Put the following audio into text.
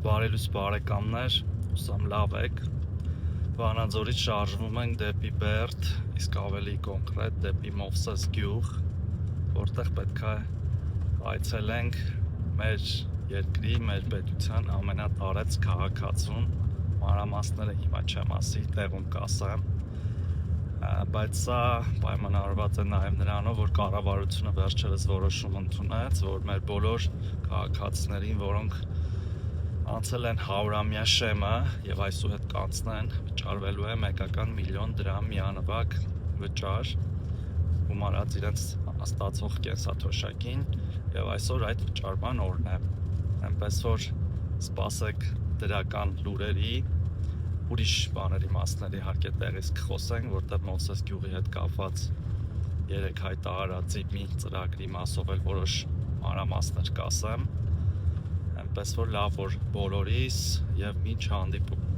Բարելույս բարեկամներ, հուսամ լավ եք։ Վանաձորից շարժվում ենք դեպի Բերդ, իսկ ավելի կոնկրետ դեպի Մովսես գյուղ, որտեղ պետք է այցելենք մեր երկրի, մեր պետության ամենատարեց քաղաքացուն։ Մանրամասները հիմա չեմ ասի, տեղում կասեմ, բայց սա պայմանավորված է նաև նրանով, որ կառավարությունը վերջերս որոշում ընդունեց, որ մեր բոլոր քաղաքացիներին, որոնք անցել են 100-ամյա շեմը եւ այսուհետ կանցնեն, վճարվելու է 1 միլիոն դրամ միանվագ վճար, գումարած իրենց ստացող կենսաթոշակին, եւ այսօր այդ վճարման օրն է։ Այնպես որ սպասեք դրական լուրերի, ուրիշ բաների մասների իհարկե տեղից կխոսենք, որտեղ Մովսես գյուղի հետ կապված երեք հայտարարածի մի ծրագրի մասով էլ որոշ մանրամասներ կասեմ։ Այնպես որ լավ որ բոլորիս եւ մինչ հանդիպում։